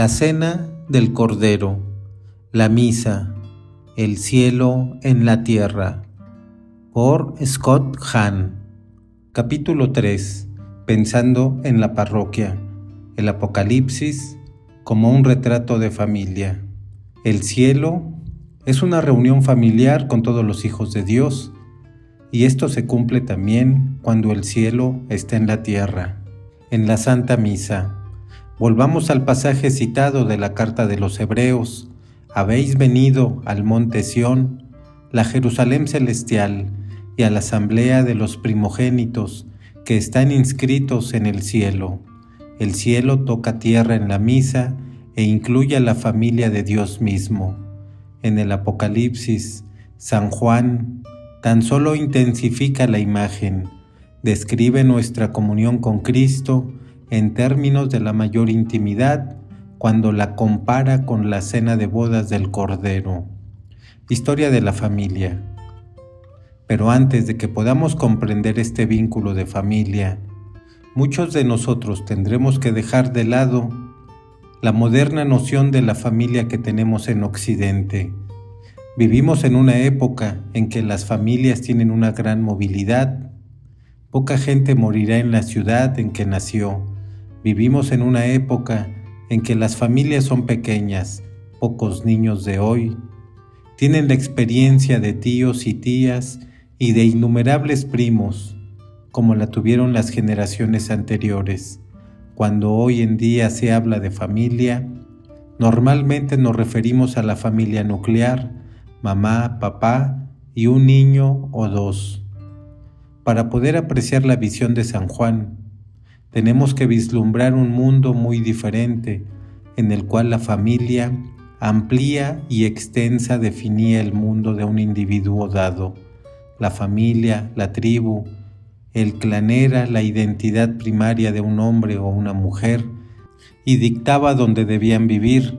La cena del Cordero, la misa, el cielo en la tierra, por Scott Hahn. Capítulo 3. Pensando en la parroquia, el Apocalipsis como un retrato de familia. El cielo es una reunión familiar con todos los hijos de Dios, y esto se cumple también cuando el cielo está en la tierra. En la Santa Misa, volvamos al pasaje citado de la carta de los Hebreos: habéis venido al monte Sión, la Jerusalén celestial, y a la asamblea de los primogénitos que están inscritos en el cielo. El cielo toca tierra en la misa e incluye a la familia de Dios mismo. En el Apocalipsis, San Juan tan solo intensifica la imagen, describe nuestra comunión con Cristo en términos de la mayor intimidad cuando la compara con la cena de bodas del Cordero. Historia de la familia. Pero antes de que podamos comprender este vínculo de familia, muchos de nosotros tendremos que dejar de lado la moderna noción de la familia que tenemos en Occidente. Vivimos en una época en que las familias tienen una gran movilidad. Poca gente morirá en la ciudad en que nació. Vivimos en una época en que las familias son pequeñas. Pocos niños de hoy tienen la experiencia de tíos y tías y de innumerables primos, como la tuvieron las generaciones anteriores. Cuando hoy en día se habla de familia, normalmente nos referimos a la familia nuclear, mamá, papá y un niño o dos. Para poder apreciar la visión de San Juan, tenemos que vislumbrar un mundo muy diferente, en el cual la familia amplia y extensa definía el mundo de un individuo dado. La familia, la tribu, el clan era la identidad primaria de un hombre o una mujer y dictaba dónde debían vivir,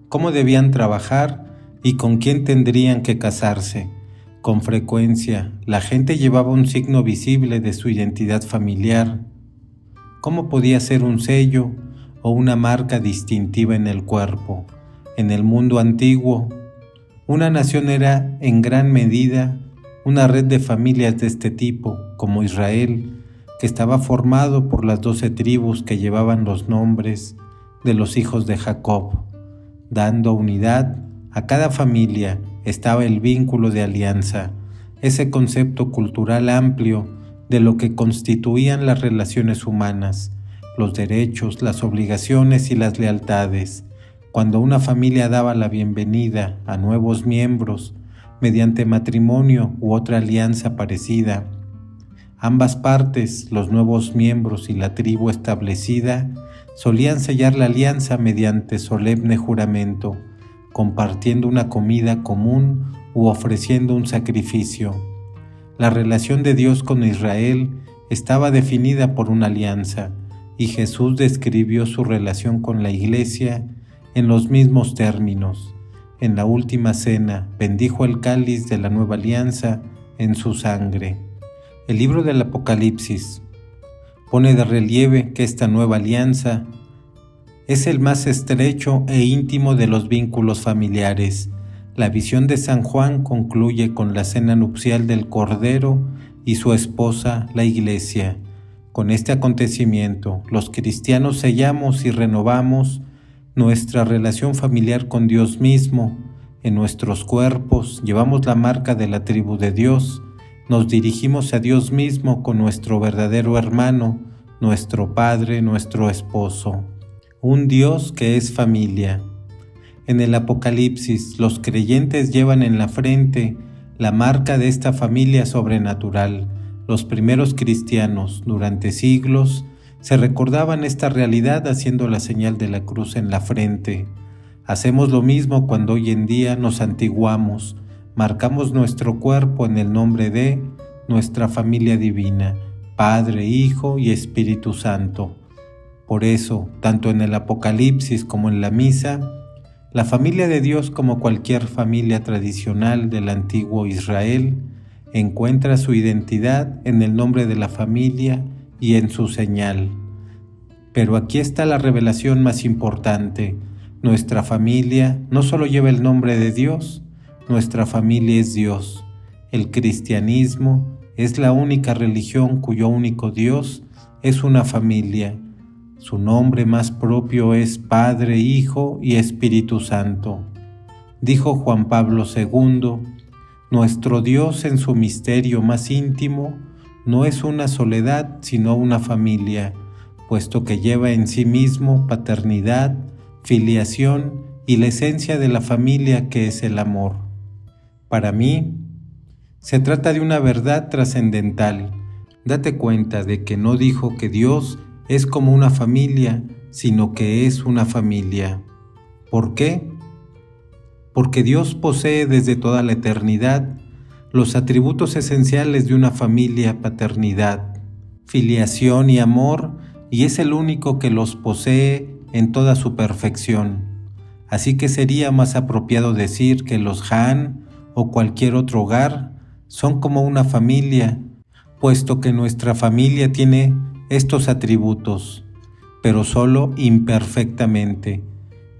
cómo debían trabajar y con quién tendrían que casarse. Con frecuencia, la gente llevaba un signo visible de su identidad familiar. ¿Cómo podía ser un sello o una marca distintiva en el cuerpo? En el mundo antiguo, una nación era en gran medida una red de familias de este tipo, como Israel, que estaba formado por las 12 tribus que llevaban los nombres de los hijos de Jacob. Dando unidad a cada familia estaba el vínculo de alianza, ese concepto cultural amplio de lo que constituían las relaciones humanas, los derechos, las obligaciones y las lealtades. Cuando una familia daba la bienvenida a nuevos miembros mediante matrimonio u otra alianza parecida, ambas partes, los nuevos miembros y la tribu establecida, solían sellar la alianza mediante solemne juramento, compartiendo una comida común u ofreciendo un sacrificio. La relación de Dios con Israel estaba definida por una alianza, y Jesús describió su relación con la Iglesia en los mismos términos. En la última cena bendijo el cáliz de la nueva alianza en su sangre. El libro del Apocalipsis pone de relieve que esta nueva alianza es el más estrecho e íntimo de los vínculos familiares. La visión de San Juan concluye con la cena nupcial del Cordero y su esposa, la Iglesia. Con este acontecimiento, los cristianos sellamos y renovamos nuestra relación familiar con Dios mismo. En nuestros cuerpos llevamos la marca de la tribu de Dios. Nos dirigimos a Dios mismo con nuestro verdadero hermano, nuestro Padre, nuestro Esposo. Un Dios que es familia. En el Apocalipsis, los creyentes llevan en la frente la marca de esta familia sobrenatural. Los primeros cristianos, durante siglos, se recordaban esta realidad haciendo la señal de la cruz en la frente. Hacemos lo mismo cuando hoy en día nos antiguamos, marcamos nuestro cuerpo en el nombre de nuestra familia divina, Padre, Hijo y Espíritu Santo. Por eso, tanto en el Apocalipsis como en la misa, la familia de Dios, como cualquier familia tradicional del antiguo Israel, encuentra su identidad en el nombre de la familia y en su señal. Pero aquí está la revelación más importante. Nuestra familia no solo lleva el nombre de Dios, nuestra familia es Dios. El cristianismo es la única religión cuyo único Dios es una familia. Su nombre más propio es Padre, Hijo y Espíritu Santo. Dijo Juan Pablo II, nuestro Dios en su misterio más íntimo no es una soledad sino una familia, puesto que lleva en sí mismo paternidad, filiación y la esencia de la familia que es el amor. Para mí, se trata de una verdad trascendental. Date cuenta de que no dijo que Dios es como una familia, sino que es una familia. ¿Por qué? Porque Dios posee desde toda la eternidad los atributos esenciales de una familia: paternidad, filiación y amor, y es el único que los posee en toda su perfección. Así que sería más apropiado decir que los Han o cualquier otro hogar son como una familia, puesto que nuestra familia tiene estos atributos, pero solo imperfectamente.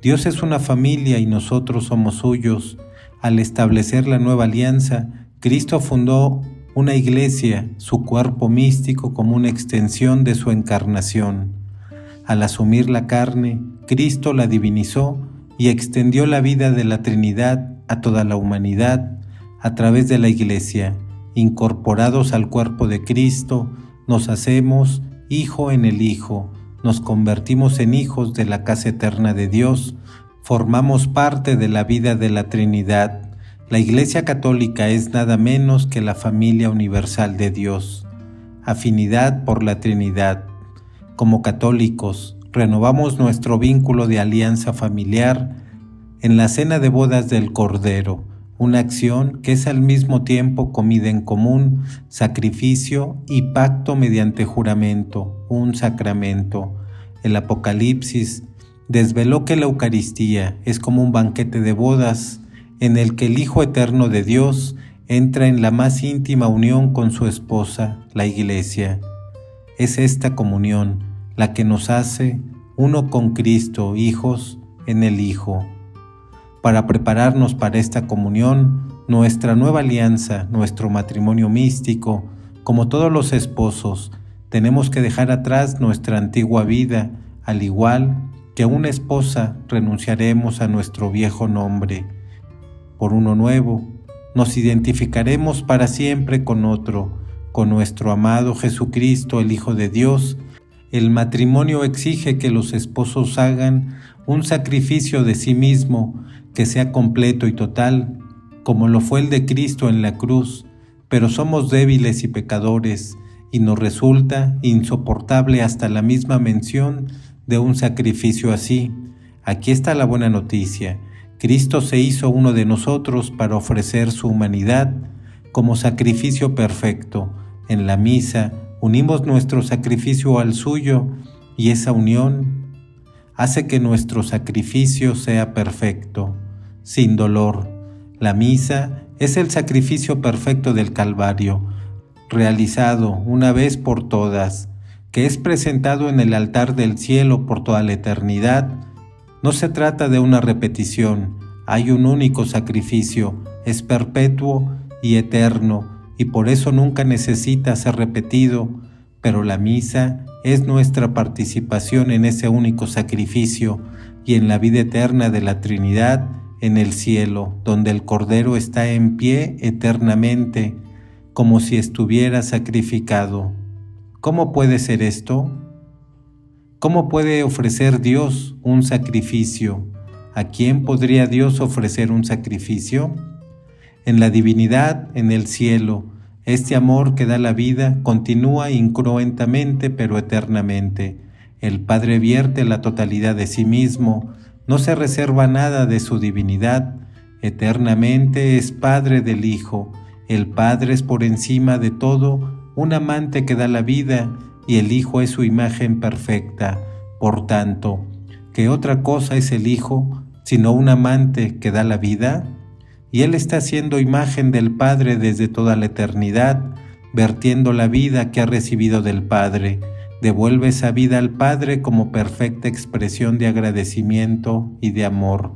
Dios es una familia y nosotros somos suyos. Al establecer la nueva alianza, Cristo fundó una iglesia, su cuerpo místico, como una extensión de su encarnación. Al asumir la carne, Cristo la divinizó y extendió la vida de la Trinidad a toda la humanidad a través de la iglesia. Incorporados al cuerpo de Cristo, nos hacemos Hijo en el Hijo, nos convertimos en hijos de la casa eterna de Dios, formamos parte de la vida de la Trinidad. La Iglesia Católica es nada menos que la familia universal de Dios. Afinidad por la Trinidad. Como católicos, renovamos nuestro vínculo de alianza familiar en la cena de bodas del Cordero, una acción que es al mismo tiempo comida en común, sacrificio y pacto mediante juramento, un sacramento. El Apocalipsis desveló que la Eucaristía es como un banquete de bodas en el que el Hijo Eterno de Dios entra en la más íntima unión con su esposa, la Iglesia. Es esta comunión la que nos hace uno con Cristo, hijos en el Hijo. Para prepararnos para esta comunión, nuestra nueva alianza, nuestro matrimonio místico, como todos los esposos, tenemos que dejar atrás nuestra antigua vida, al igual que una esposa renunciaremos a nuestro viejo nombre. Por uno nuevo, nos identificaremos para siempre con otro, con nuestro amado Jesucristo, el Hijo de Dios. El matrimonio exige que los esposos hagan un sacrificio de sí mismo que sea completo y total, como lo fue el de Cristo en la cruz, pero somos débiles y pecadores, y nos resulta insoportable hasta la misma mención de un sacrificio así. Aquí está la buena noticia. Cristo se hizo uno de nosotros para ofrecer su humanidad como sacrificio perfecto. En la misa unimos nuestro sacrificio al suyo, y esa unión hace que nuestro sacrificio sea perfecto, sin dolor. La misa es el sacrificio perfecto del Calvario, realizado una vez por todas, que es presentado en el altar del cielo por toda la eternidad. No se trata de una repetición, hay un único sacrificio, es perpetuo y eterno, y por eso nunca necesita ser repetido, pero la misa es nuestra participación en ese único sacrificio y en la vida eterna de la Trinidad en el cielo, donde el Cordero está en pie eternamente, como si estuviera sacrificado. ¿Cómo puede ser esto? ¿Cómo puede ofrecer Dios un sacrificio? ¿A quién podría Dios ofrecer un sacrificio? En la divinidad, en el cielo, este amor que da la vida continúa incruentamente pero eternamente. El Padre vierte la totalidad de sí mismo, no se reserva nada de su divinidad. Eternamente es Padre del Hijo. El Padre es por encima de todo un amante que da la vida, y el Hijo es su imagen perfecta. Por tanto, ¿qué otra cosa es el Hijo sino un amante que da la vida? Y Él está siendo imagen del Padre desde toda la eternidad, vertiendo la vida que ha recibido del Padre. devuelve esa vida al Padre como perfecta expresión de agradecimiento y de amor.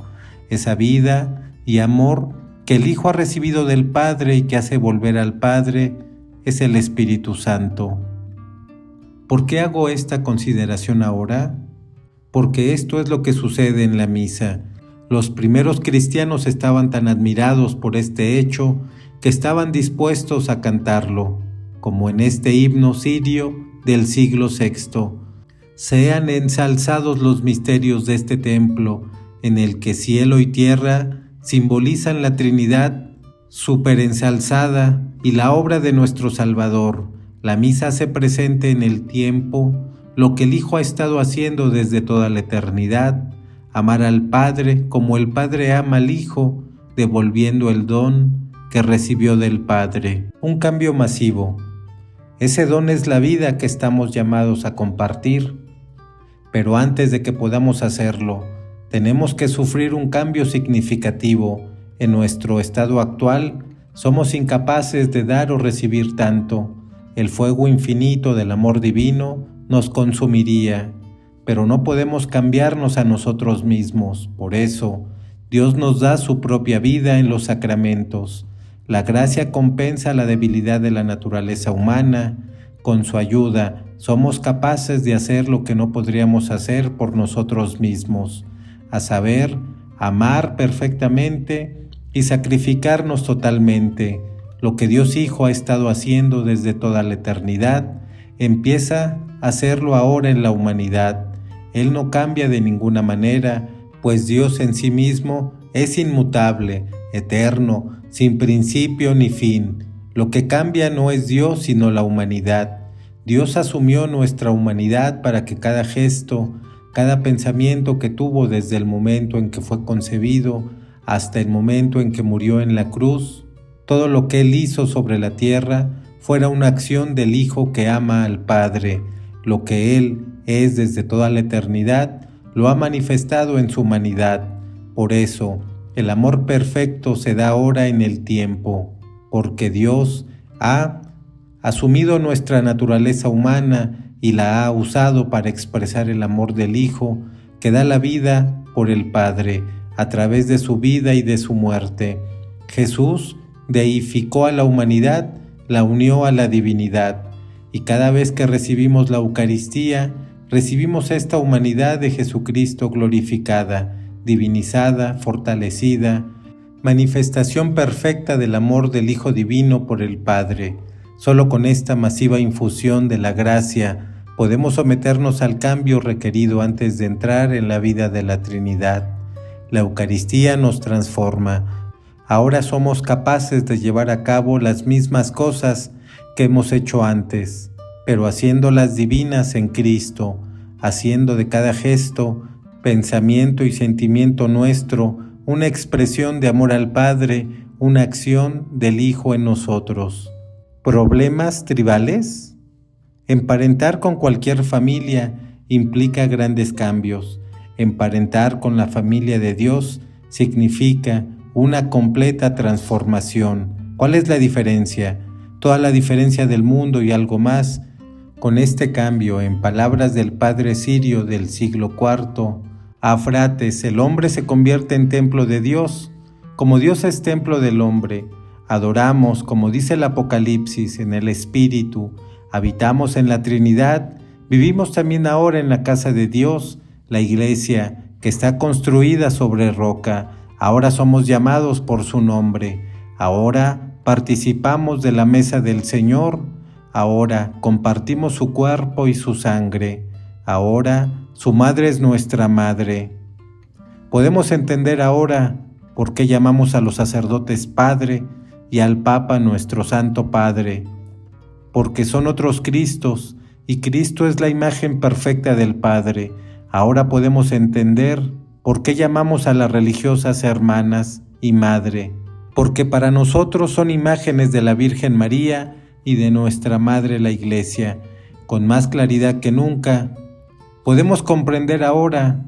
Esa vida y amor que el Hijo ha recibido del Padre y que hace volver al Padre es el Espíritu Santo. ¿Por qué hago esta consideración ahora? Porque esto es lo que sucede en la misa. Los primeros cristianos estaban tan admirados por este hecho que estaban dispuestos a cantarlo, como en este himno sirio del siglo VI. Sean ensalzados los misterios de este templo, en el que cielo y tierra simbolizan la Trinidad superensalzada y la obra de nuestro Salvador. La misa hace presente en el tiempo lo que el Hijo ha estado haciendo desde toda la eternidad, amar al Padre como el Padre ama al Hijo, devolviendo el don que recibió del Padre. Un cambio masivo. Ese don es la vida que estamos llamados a compartir. Pero antes de que podamos hacerlo, tenemos que sufrir un cambio significativo. En nuestro estado actual, somos incapaces de dar o recibir tanto. El fuego infinito del amor divino nos consumiría, pero no podemos cambiarnos a nosotros mismos. Por eso, Dios nos da su propia vida en los sacramentos. La gracia compensa la debilidad de la naturaleza humana. Con su ayuda, somos capaces de hacer lo que no podríamos hacer por nosotros mismos, a saber, amar perfectamente y sacrificarnos totalmente. Lo que Dios Hijo ha estado haciendo desde toda la eternidad, empieza a hacerlo ahora en la humanidad. Él no cambia de ninguna manera, pues Dios en sí mismo es inmutable, eterno, sin principio ni fin. Lo que cambia no es Dios, sino la humanidad. Dios asumió nuestra humanidad para que cada gesto, cada pensamiento que tuvo desde el momento en que fue concebido hasta el momento en que murió en la cruz, todo lo que Él hizo sobre la tierra fuera una acción del Hijo que ama al Padre. Lo que Él es desde toda la eternidad, lo ha manifestado en su humanidad. Por eso, el amor perfecto se da ahora en el tiempo, porque Dios ha asumido nuestra naturaleza humana y la ha usado para expresar el amor del Hijo que da la vida por el Padre a través de su vida y de su muerte. Jesús deificó a la humanidad, la unió a la divinidad, y cada vez que recibimos la Eucaristía, recibimos esta humanidad de Jesucristo glorificada, divinizada, fortalecida, manifestación perfecta del amor del Hijo Divino por el Padre. Solo con esta masiva infusión de la gracia podemos someternos al cambio requerido antes de entrar en la vida de la Trinidad. La Eucaristía nos transforma. Ahora somos capaces de llevar a cabo las mismas cosas que hemos hecho antes, pero haciéndolas divinas en Cristo, haciendo de cada gesto, pensamiento y sentimiento nuestro una expresión de amor al Padre, una acción del Hijo en nosotros. ¿Problemas tribales? Emparentar con cualquier familia implica grandes cambios. Emparentar con la familia de Dios significa una completa transformación. ¿Cuál es la diferencia? Toda la diferencia del mundo y algo más. Con este cambio, en palabras del padre sirio del siglo IV, Afrates, el hombre se convierte en templo de Dios, como Dios es templo del hombre. Adoramos, como dice el Apocalipsis, en el Espíritu, habitamos en la Trinidad, vivimos también ahora en la casa de Dios, la Iglesia, que está construida sobre roca. Ahora somos llamados por su nombre, ahora participamos de la mesa del Señor, ahora compartimos su cuerpo y su sangre, ahora su madre es nuestra madre. Podemos entender ahora por qué llamamos a los sacerdotes Padre y al Papa nuestro Santo Padre, porque son otros Cristos y Cristo es la imagen perfecta del Padre. Ahora podemos entender por qué llamamos a las religiosas hermanas y madre, porque para nosotros son imágenes de la Virgen María y de nuestra Madre la Iglesia. Con más claridad que nunca, podemos comprender ahora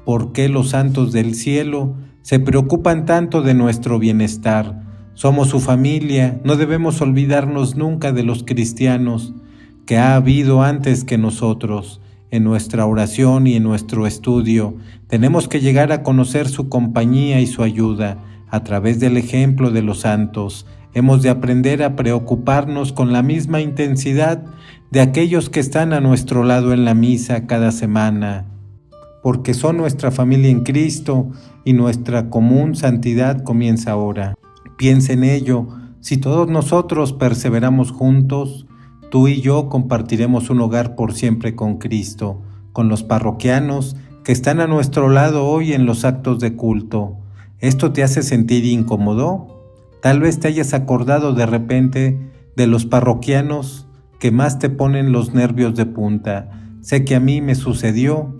por qué los santos del cielo se preocupan tanto de nuestro bienestar. Somos su familia, no debemos olvidarnos nunca de los cristianos. que ha habido antes que nosotros. En nuestra oración y en nuestro estudio tenemos que llegar a conocer su compañía y su ayuda. A través del ejemplo de los santos, hemos de aprender a preocuparnos con la misma intensidad de aquellos que están a nuestro lado en la misa cada semana, porque son nuestra familia en Cristo y nuestra común santidad comienza ahora. Piensa en ello, si todos nosotros perseveramos juntos, tú y yo compartiremos un hogar por siempre con Cristo, con los parroquianos que están a nuestro lado hoy en los actos de culto. ¿Esto te hace sentir incómodo? Tal vez te hayas acordado de repente de los parroquianos que más te ponen los nervios de punta. Sé que a mí me sucedió.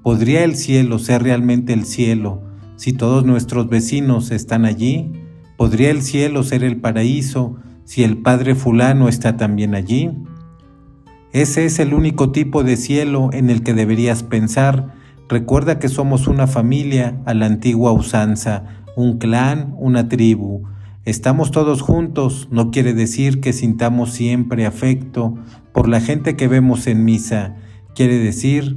¿Podría el cielo ser realmente el cielo si todos nuestros vecinos están allí? ¿Podría el cielo ser el paraíso si el Padre fulano está también allí? Ese es el único tipo de cielo en el que deberías pensar. Recuerda que somos una familia a la antigua usanza, un clan, una tribu. Estamos todos juntos, no quiere decir que sintamos siempre afecto por la gente que vemos en misa. Quiere decir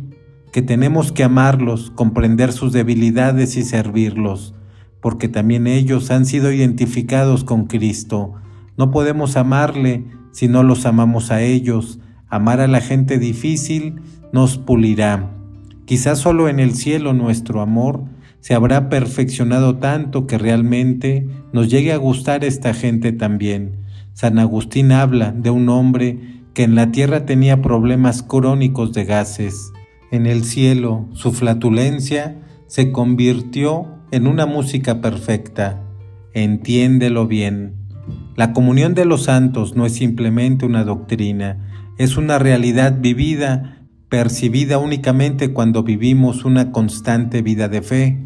que tenemos que amarlos, comprender sus debilidades y servirlos, porque también ellos han sido identificados con Cristo. No podemos amarle si no los amamos a ellos. Amar a la gente difícil nos pulirá. Quizás solo en el cielo nuestro amor se habrá perfeccionado tanto que realmente nos llegue a gustar esta gente también. San Agustín habla de un hombre que en la tierra tenía problemas crónicos de gases. En el cielo, su flatulencia se convirtió en una música perfecta. Entiéndelo bien. La comunión de los santos no es simplemente una doctrina, es una realidad vivida, percibida únicamente cuando vivimos una constante vida de fe.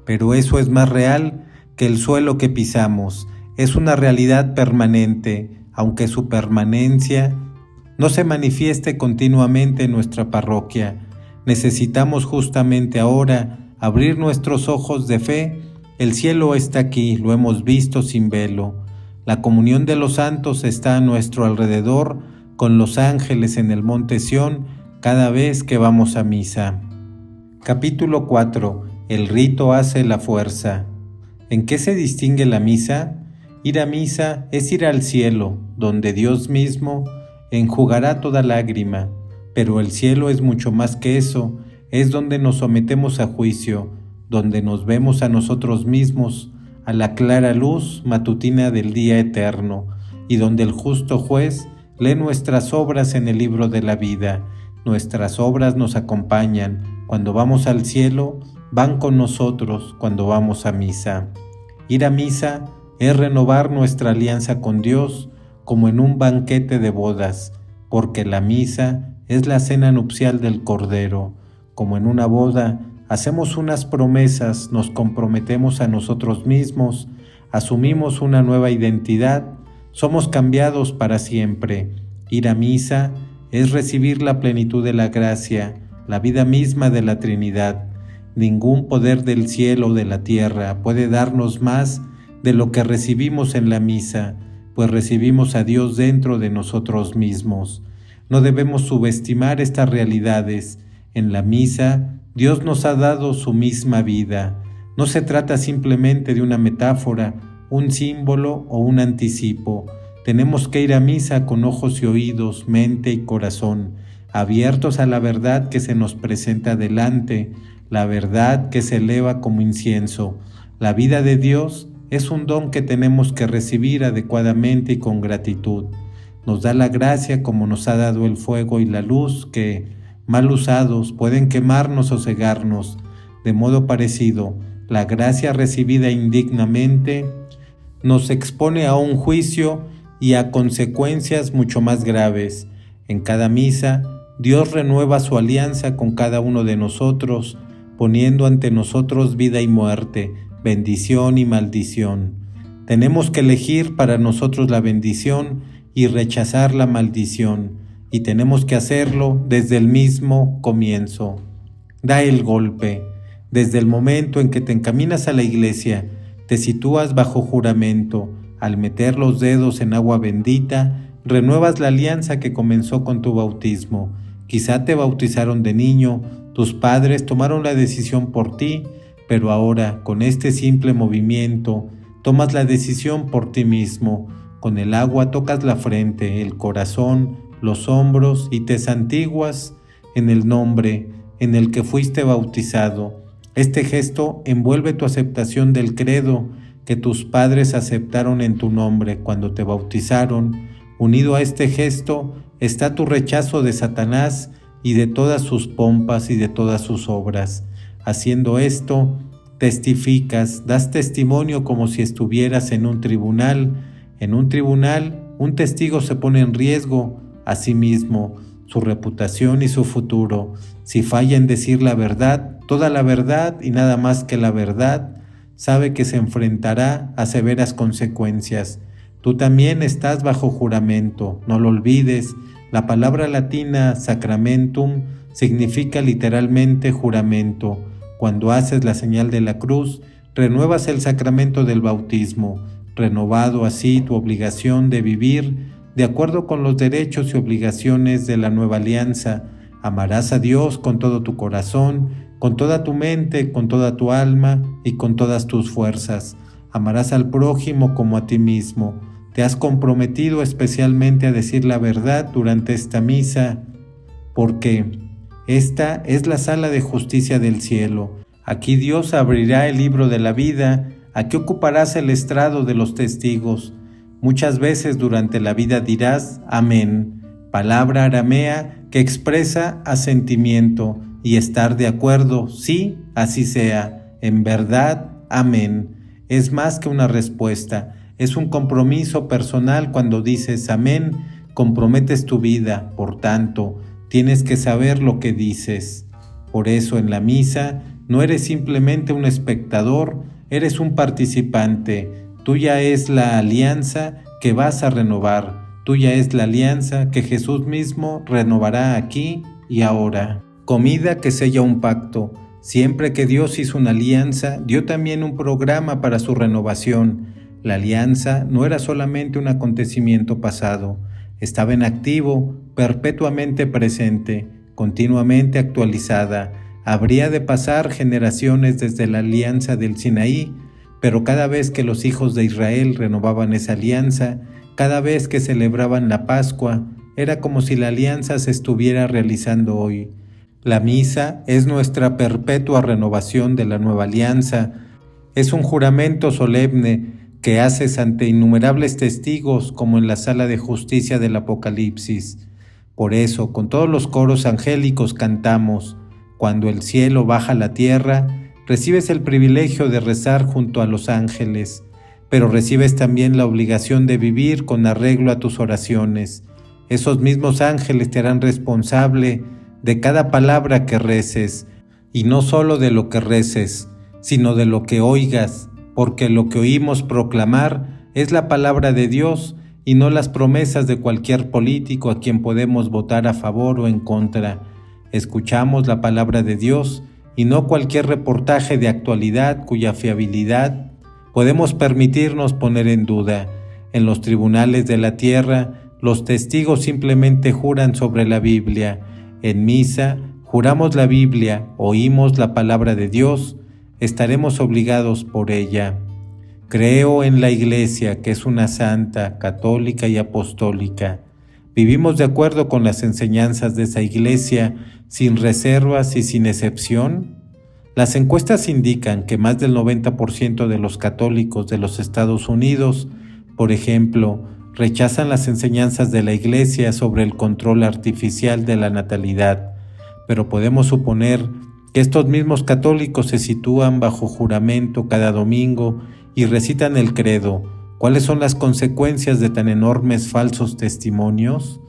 Pero eso es más real que el suelo que pisamos. Es una realidad permanente, aunque su permanencia no se manifieste continuamente en nuestra parroquia. Necesitamos justamente ahora abrir nuestros ojos de fe. El cielo está aquí, lo hemos visto sin velo. La comunión de los santos está a nuestro alrededor, con los ángeles en el monte Sión, cada vez que vamos a misa. Capítulo 4. El rito hace la fuerza. ¿En qué se distingue la misa? Ir a misa es ir al cielo, donde Dios mismo enjugará toda lágrima. Pero el cielo es mucho más que eso, es donde nos sometemos a juicio, donde nos vemos a nosotros mismos, a la clara luz matutina del día eterno, y donde el justo juez lee nuestras obras en el libro de la vida. Nuestras obras nos acompañan. Cuando vamos al cielo, van con nosotros cuando vamos a misa. Ir a misa es renovar nuestra alianza con Dios como en un banquete de bodas, porque la misa es la cena nupcial del Cordero. Como en una boda, hacemos unas promesas, nos comprometemos a nosotros mismos, asumimos una nueva identidad, somos cambiados para siempre. Ir a misa es recibir la plenitud de la gracia, la vida misma de la Trinidad. Ningún poder del cielo o de la tierra puede darnos más de lo que recibimos en la misa, pues recibimos a Dios dentro de nosotros mismos. No debemos subestimar estas realidades. En la misa, Dios nos ha dado su misma vida. No se trata simplemente de una metáfora, un símbolo o un anticipo. Tenemos que ir a misa con ojos y oídos, mente y corazón, abiertos a la verdad que se nos presenta delante, la verdad que se eleva como incienso. La vida de Dios es un don que tenemos que recibir adecuadamente y con gratitud. Nos da la gracia como nos ha dado el fuego y la luz que, mal usados, pueden quemarnos o cegarnos. De modo parecido, la gracia recibida indignamente nos expone a un juicio y a consecuencias mucho más graves. En cada misa, Dios renueva su alianza con cada uno de nosotros, poniendo ante nosotros vida y muerte, bendición y maldición. Tenemos que elegir para nosotros la bendición y rechazar la maldición, y tenemos que hacerlo desde el mismo comienzo. Da el golpe. Desde el momento en que te encaminas a la iglesia, te sitúas bajo juramento. Al meter los dedos en agua bendita, renuevas la alianza que comenzó con tu bautismo. Quizá te bautizaron de niño, tus padres tomaron la decisión por ti, pero ahora, con este simple movimiento, tomas la decisión por ti mismo. Con el agua tocas la frente, el corazón, los hombros y te santiguas en el nombre en el que fuiste bautizado. Este gesto envuelve tu aceptación del credo que tus padres aceptaron en tu nombre cuando te bautizaron. Unido a este gesto está tu rechazo de Satanás y de todas sus pompas y de todas sus obras. Haciendo esto, testificas, das testimonio como si estuvieras en un tribunal. En un tribunal, un testigo se pone en riesgo a sí mismo, su reputación y su futuro. Si falla en decir la verdad, toda la verdad y nada más que la verdad, sabe que se enfrentará a severas consecuencias. Tú también estás bajo juramento, no lo olvides. La palabra latina sacramentum significa literalmente juramento. Cuando haces la señal de la cruz, renuevas el sacramento del bautismo, renovado así tu obligación de vivir de acuerdo con los derechos y obligaciones de la nueva alianza. Amarás a Dios con todo tu corazón, con toda tu mente, con toda tu alma y con todas tus fuerzas. Amarás al prójimo como a ti mismo. Te has comprometido especialmente a decir la verdad durante esta misa, porque esta es la sala de justicia del cielo. Aquí Dios abrirá el libro de la vida. Aquí ocuparás el estrado de los testigos. Muchas veces durante la vida dirás amén, palabra aramea que expresa asentimiento y estar de acuerdo, sí, así sea, en verdad, amén. Es más que una respuesta, es un compromiso personal. Cuando dices amén, comprometes tu vida, por tanto, tienes que saber lo que dices. Por eso en la misa no eres simplemente un espectador, eres un participante. Tuya es la alianza que vas a renovar. Tuya es la alianza que Jesús mismo renovará aquí y ahora. Comida que sella un pacto. Siempre que Dios hizo una alianza, dio también un programa para su renovación. La alianza no era solamente un acontecimiento pasado, estaba en activo, perpetuamente presente, continuamente actualizada. Habría de pasar generaciones desde la alianza del Sinaí, pero cada vez que los hijos de Israel renovaban esa alianza, cada vez que celebraban la Pascua, era como si la alianza se estuviera realizando hoy. La misa es nuestra perpetua renovación de la nueva alianza. Es un juramento solemne que haces ante innumerables testigos, como en la sala de justicia del Apocalipsis. Por eso, con todos los coros angélicos cantamos: cuando el cielo baja a la tierra, recibes el privilegio de rezar junto a los ángeles, pero recibes también la obligación de vivir con arreglo a tus oraciones. Esos mismos ángeles te harán responsable de cada palabra que reces, y no solo de lo que reces, sino de lo que oigas, porque lo que oímos proclamar es la palabra de Dios y no las promesas de cualquier político a quien podemos votar a favor o en contra. Escuchamos la palabra de Dios y no cualquier reportaje de actualidad cuya fiabilidad podemos permitirnos poner en duda. En los tribunales de la tierra, los testigos simplemente juran sobre la Biblia. En misa, juramos la Biblia, oímos la palabra de Dios, estaremos obligados por ella. Creo en la Iglesia, que es una santa, católica y apostólica. Vivimos de acuerdo con las enseñanzas de esa Iglesia, sin reservas y sin excepción. Las encuestas indican que más del 90% de los católicos de los Estados Unidos, por ejemplo, rechazan las enseñanzas de la Iglesia sobre el control artificial de la natalidad, pero podemos suponer que estos mismos católicos se sitúan bajo juramento cada domingo y recitan el credo. ¿Cuáles son las consecuencias de tan enormes falsos testimonios?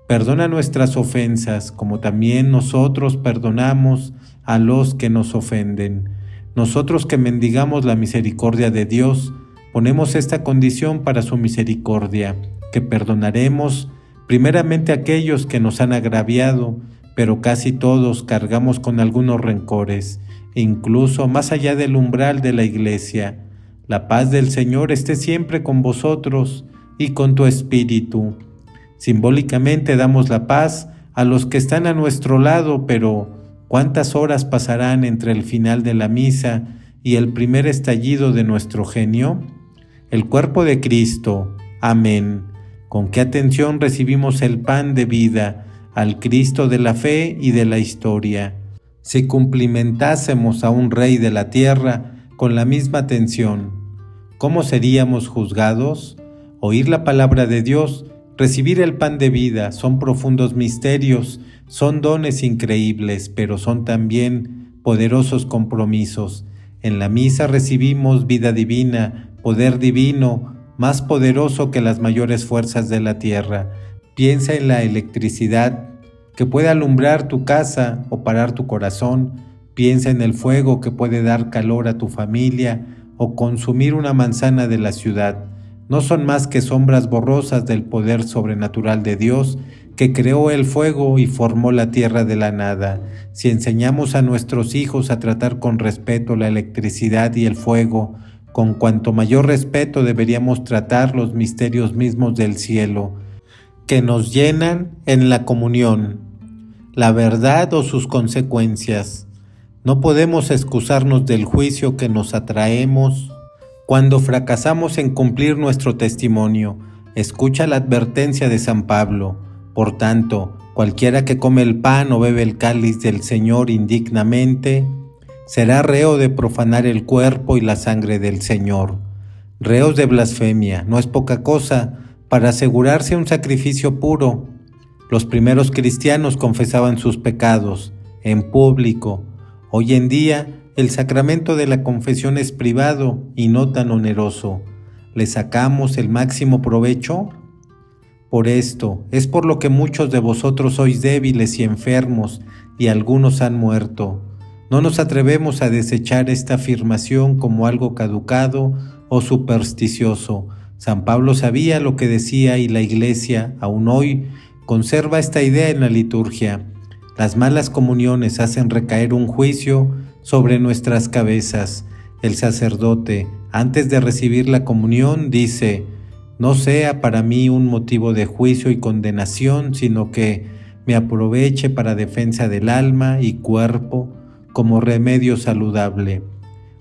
Perdona nuestras ofensas, como también nosotros perdonamos a los que nos ofenden. Nosotros que mendigamos la misericordia de Dios, ponemos esta condición para su misericordia, que perdonaremos primeramente a aquellos que nos han agraviado, pero casi todos cargamos con algunos rencores, incluso más allá del umbral de la Iglesia. La paz del Señor esté siempre con vosotros y con tu espíritu. Simbólicamente damos la paz a los que están a nuestro lado, pero ¿cuántas horas pasarán entre el final de la misa y el primer estallido de nuestro genio? El cuerpo de Cristo. Amén. Con qué atención recibimos el pan de vida, al Cristo de la fe y de la historia. Si cumplimentásemos a un rey de la tierra con la misma atención, ¿cómo seríamos juzgados? Oír la palabra de Dios, recibir el pan de vida, son profundos misterios, son dones increíbles, pero son también poderosos compromisos. En la misa recibimos vida divina, poder divino, más poderoso que las mayores fuerzas de la tierra. Piensa en la electricidad que puede alumbrar tu casa o parar tu corazón. Piensa en el fuego que puede dar calor a tu familia o consumir una manzana de la ciudad. No son más que sombras borrosas del poder sobrenatural de Dios que creó el fuego y formó la tierra de la nada. Si enseñamos a nuestros hijos a tratar con respeto la electricidad y el fuego, con cuanto mayor respeto deberíamos tratar los misterios mismos del cielo, que nos llenan en la comunión, la verdad o sus consecuencias. No podemos excusarnos del juicio que nos atraemos cuando fracasamos en cumplir nuestro testimonio. Escucha la advertencia de San Pablo. Por tanto, cualquiera que come el pan o bebe el cáliz del Señor indignamente, será reo de profanar el cuerpo y la sangre del Señor. Reos de blasfemia, no es poca cosa para asegurarse un sacrificio puro. Los primeros cristianos confesaban sus pecados en público. Hoy en día, el sacramento de la confesión es privado y no tan oneroso. ¿Le sacamos el máximo provecho? Por esto, es por lo que muchos de vosotros sois débiles y enfermos, y algunos han muerto. No nos atrevemos a desechar esta afirmación como algo caducado o supersticioso. San Pablo sabía lo que decía y la Iglesia, aún hoy, conserva esta idea en la liturgia. Las malas comuniones hacen recaer un juicio sobre nuestras cabezas. El sacerdote, antes de recibir la comunión, dice: no sea para mí un motivo de juicio y condenación, sino que me aproveche para defensa del alma y cuerpo, como remedio saludable.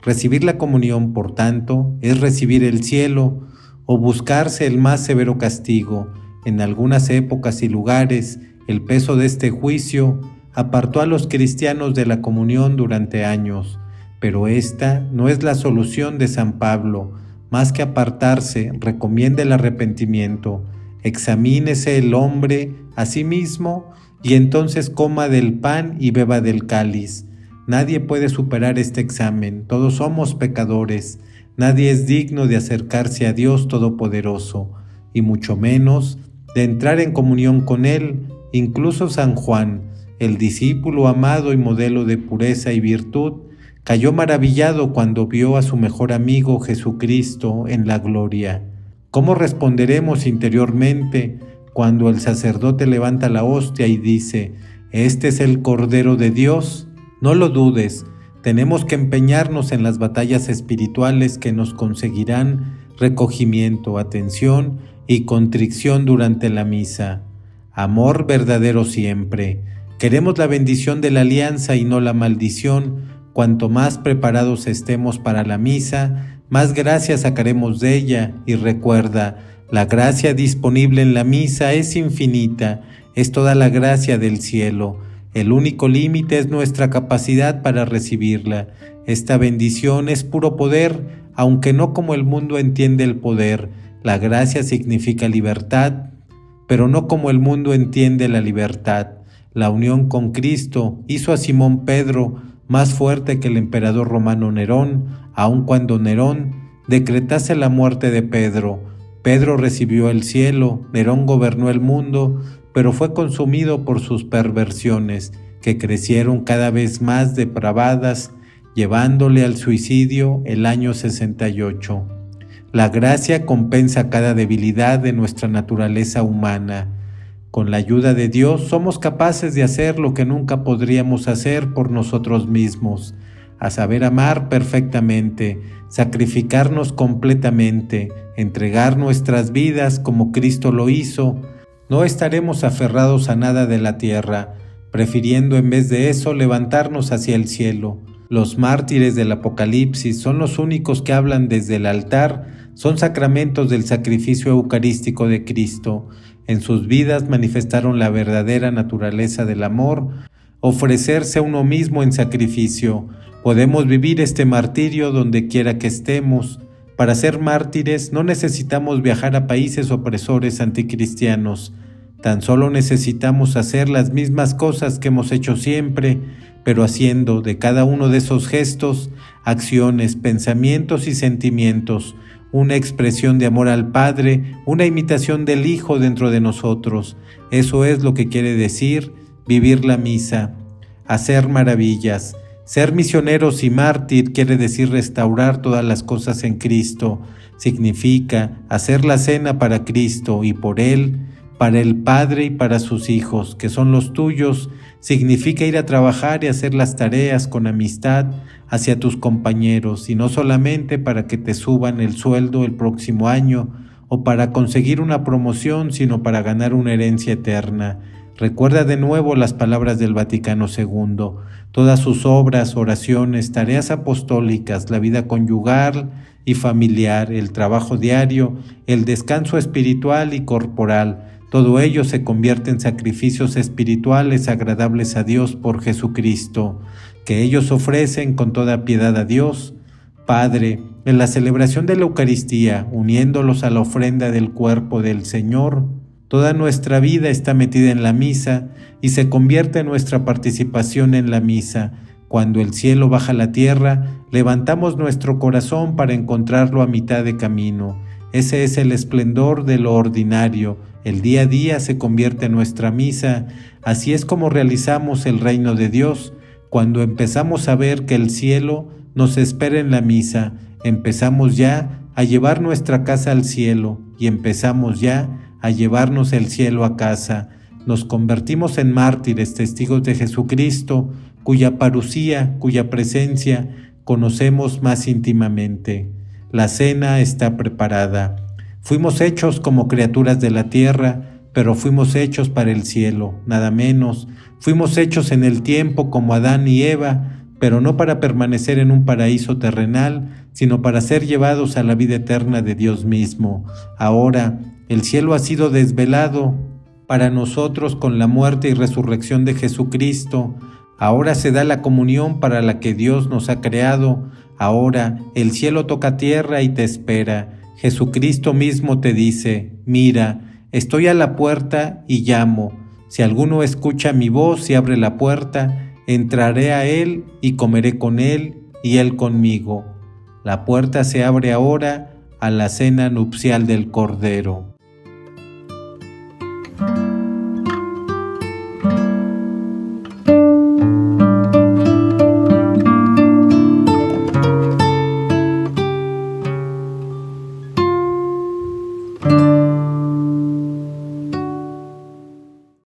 Recibir la comunión, por tanto, es recibir el cielo o buscarse el más severo castigo. En algunas épocas y lugares, el peso de este juicio apartó a los cristianos de la comunión durante años, pero esta no es la solución de San Pablo. Más que apartarse, recomienda el arrepentimiento. Examínese el hombre a sí mismo y entonces coma del pan y beba del cáliz. Nadie puede superar este examen, todos somos pecadores, nadie es digno de acercarse a Dios Todopoderoso, y mucho menos de entrar en comunión con Él. Incluso San Juan, el discípulo amado y modelo de pureza y virtud, cayó maravillado cuando vio a su mejor amigo Jesucristo en la gloria. ¿Cómo responderemos interiormente cuando el sacerdote levanta la hostia y dice: «Este es el Cordero de Dios»? No lo dudes, tenemos que empeñarnos en las batallas espirituales que nos conseguirán recogimiento, atención y contrición durante la misa. Amor verdadero siempre. Queremos la bendición de la alianza y no la maldición. Cuanto más preparados estemos para la misa, más gracia sacaremos de ella. Y recuerda, la gracia disponible en la misa es infinita, es toda la gracia del cielo. El único límite es nuestra capacidad para recibirla. Esta bendición es puro poder, aunque no como el mundo entiende el poder. La gracia significa libertad, pero no como el mundo entiende la libertad. La unión con Cristo hizo a Simón Pedro más fuerte que el emperador romano Nerón, aun cuando Nerón decretase la muerte de Pedro. Pedro recibió el cielo, Nerón gobernó el mundo, pero fue consumido por sus perversiones, que crecieron cada vez más depravadas, llevándole al suicidio el año 68. La gracia compensa cada debilidad de nuestra naturaleza humana. Con la ayuda de Dios somos capaces de hacer lo que nunca podríamos hacer por nosotros mismos, a saber amar perfectamente, sacrificarnos completamente, entregar nuestras vidas como Cristo lo hizo, No estaremos aferrados a nada de la tierra, prefiriendo en vez de eso levantarnos hacia el cielo. Los mártires del Apocalipsis son los únicos que hablan desde el altar, son sacramentos del sacrificio eucarístico de Cristo. En sus vidas manifestaron la verdadera naturaleza del amor, ofrecerse a uno mismo en sacrificio. Podemos vivir este martirio donde quiera que estemos. Para ser mártires no necesitamos viajar a países opresores anticristianos. Tan solo necesitamos hacer las mismas cosas que hemos hecho siempre, pero haciendo de cada uno de esos gestos, acciones, pensamientos y sentimientos, una expresión de amor al Padre, una imitación del Hijo dentro de nosotros. Eso es lo que quiere decir vivir la misa, hacer maravillas. Ser misioneros y mártir quiere decir restaurar todas las cosas en Cristo. Significa hacer la cena para Cristo y por Él, para el Padre y para sus hijos, que son los tuyos. Significa ir a trabajar y hacer las tareas con amistad hacia tus compañeros, y no solamente para que te suban el sueldo el próximo año o para conseguir una promoción, sino para ganar una herencia eterna. Recuerda de nuevo las palabras del Vaticano II. Todas sus obras, oraciones, tareas apostólicas, la vida conyugal y familiar, el trabajo diario, el descanso espiritual y corporal, todo ello se convierte en sacrificios espirituales agradables a Dios por Jesucristo, que ellos ofrecen con toda piedad a Dios. Padre, en la celebración de la Eucaristía, uniéndolos a la ofrenda del cuerpo del Señor, toda nuestra vida está metida en la misa y se convierte en nuestra participación en la misa. Cuando el cielo baja a la tierra, levantamos nuestro corazón para encontrarlo a mitad de camino. Ese es el esplendor de lo ordinario. El día a día se convierte en nuestra misa. Así es como realizamos el reino de Dios. Cuando empezamos a ver que el cielo nos espera en la misa, empezamos ya a llevar nuestra casa al cielo y empezamos ya a llevarnos el cielo a casa. Nos convertimos en mártires, testigos de Jesucristo, cuya parucía, cuya presencia conocemos más íntimamente. La cena está preparada. Fuimos hechos como criaturas de la tierra, pero fuimos hechos para el cielo, nada menos. Fuimos hechos en el tiempo como Adán y Eva, pero no para permanecer en un paraíso terrenal, sino para ser llevados a la vida eterna de Dios mismo. Ahora, el cielo ha sido desvelado para nosotros con la muerte y resurrección de Jesucristo. Ahora se da la comunión para la que Dios nos ha creado. Ahora el cielo toca tierra y te espera. Jesucristo mismo te dice: mira, estoy a la puerta y llamo. Si alguno escucha mi voz y abre la puerta, entraré a él y comeré con él y él conmigo. La puerta se abre ahora a la cena nupcial del Cordero.